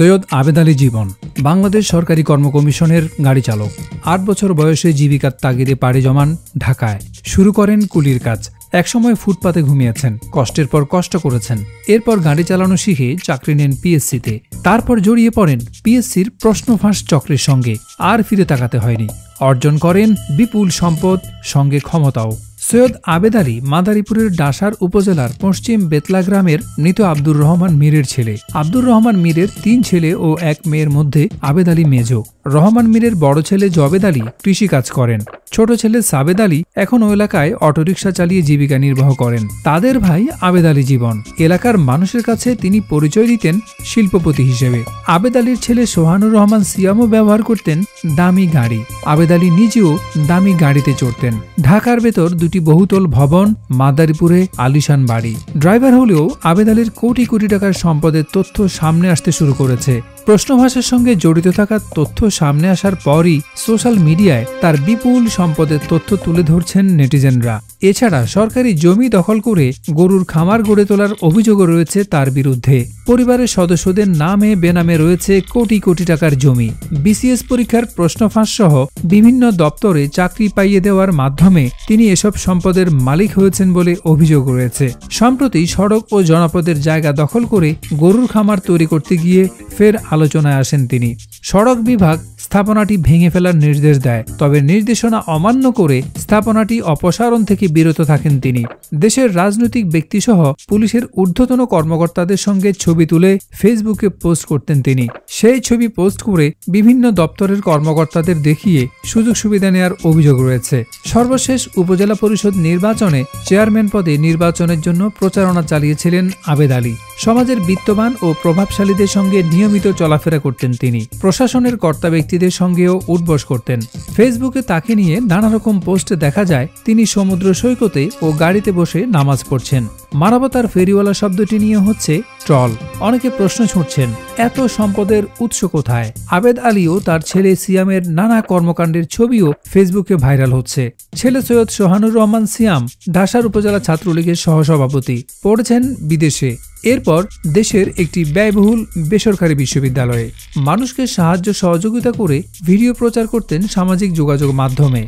সৈয়দ আবেদ আলী জীবন বাংলাদেশ সরকারি কর্ম কমিশনের গাড়ি চালক। ৮ বছর বয়সে জীবিকার তাগিদে পাড়ি জমান ঢাকায়। শুরু করেন কুলির কাজ। একসময় ফুটপাতে ঘুমিয়েছেন, কষ্টের পর কষ্ট করেছেন। এরপর গাড়ি চালানো শিখে চাকরি নেন পিএসসিতে। তারপর জড়িয়ে পড়েন পিএসসির প্রশ্ন ফাঁস চক্রের সঙ্গে। আর ফিরে তাকাতে হয়নি। অর্জন করেন বিপুল সম্পদ, সঙ্গে ক্ষমতাও। সৈয়দ আবেদ আলী মাদারীপুরের ডাসার উপজেলার পশ্চিম বেতলা গ্রামের মৃত আব্দুর রহমান মীরের ছেলে। আব্দুর রহমান মীরের ৩ ছেলে ও ১ মেয়ের মধ্যে আবেদ আলী মেজ। রহমান মীরের বড় ছেলে জবেদ আলী কৃষিকাজ করেন। ছোট ছেলে সাবেদ আলী এখন ওই এলাকায় অটোরিকশা চালিয়ে জীবিকা নির্বাহ করেন। তাদের ভাই আবেদ আলী জীবন। এলাকার মানুষের কাছে তিনি পরিচয় দিতেন শিল্পপতি হিসেবে। আবেদ আলীর ছেলে সোহানুর রহমান সিয়ামও ব্যবহার করতেন দামি গাড়ি। আবেদ আলী নিজেও দামি গাড়িতে চড়তেন। ঢাকার ভেতর 2টি বহুতল ভবন, মাদারীপুরে আলিশান বাড়ি। ড্রাইভার হলেও আবেদ আলীর কোটি কোটি টাকার সম্পদের তথ্য সামনে আসতে শুরু করেছে। প্রশ্নভাষার সঙ্গে জড়িত থাকা তথ্য সামনে আসার পরই সোশ্যাল মিডিয়ায় তার বিপুল সম্পদের তথ্য তুলে ধরছেন নেটিজেনরা। এছাড়া সরকারি জমি দখল করে গরুর খামার গড়ে তোলার অভিযোগও রয়েছে তার বিরুদ্ধে। পরিবারের সদস্যদের নামে বেনামে রয়েছে কোটি কোটি টাকার জমি। বিসিএস পরীক্ষার প্রশ্নফাঁস সহ বিভিন্ন দপ্তরে চাকরি পাইয়ে দেওয়ার মাধ্যমে তিনি এসব সম্পদের মালিক হয়েছেন বলে অভিযোগ রয়েছে। সম্প্রতি সড়ক ও জনপদের জায়গা দখল করে গরুর খামার তৈরি করতে গিয়ে ফের আলোচনায় আসেন তিনি। সড়ক বিভাগ স্থাপনাটি ভেঙে ফেলার নির্দেশ দেয়, তবে নির্দেশনা অমান্য করে স্থাপনাটি অপসারণ থেকে বিরত থাকেন তিনি। দেশের রাজনৈতিক ব্যক্তিসহ পুলিশের ঊর্ধ্বতন কর্মকর্তাদের সঙ্গে ছবি তুলে ফেসবুকে পোস্ট করতেন তিনি। সেই ছবি পোস্ট করে বিভিন্ন দপ্তরের কর্মকর্তাদের দেখিয়ে সুযোগ সুবিধা নেওয়ার অভিযোগ রয়েছে। সর্বশেষ উপজেলা পরিষদ নির্বাচনে চেয়ারম্যান পদে নির্বাচনের জন্য প্রচারণা চালিয়েছিলেন আবেদ আলী। সমাজের বিত্তবান ও প্রভাবশালীদের সঙ্গে নিয়মিত চলাফেরা করতেন তিনি। প্রশাসনের কর্তা ব্যক্তিদের সঙ্গেও উঠবস করতেন। ফেসবুকে তাকে নিয়ে নানা রকম পোস্টে দেখা যায় তিনি সমুদ্র সৈকতে ও গাড়িতে বসে নামাজ পড়ছেন। মানবতার ফেরিওয়ালা শব্দটি নিয়ে হচ্ছে ট্রল। অনেকে প্রশ্ন ছুঁড়ছেন, এত সম্পদের উৎস কোথায়? আবেদ আলী ও তার ছেলে সিয়ামের নানা কর্মকাণ্ডের ছবিও ফেসবুকে ভাইরাল হচ্ছে। ছেলে সৈয়দ সোহানুর রহমান সিয়াম ডাসার উপজেলা ছাত্রলীগের সহসভাপতি, পড়েছেন বিদেশে। এরপর দেশের একটি ব্যয়বহুল বেসরকারি বিশ্ববিদ্যালয়ে মানুষকে সাহায্য সহযোগিতা করে ভিডিও প্রচার করতেন সামাজিক যোগাযোগ মাধ্যমে।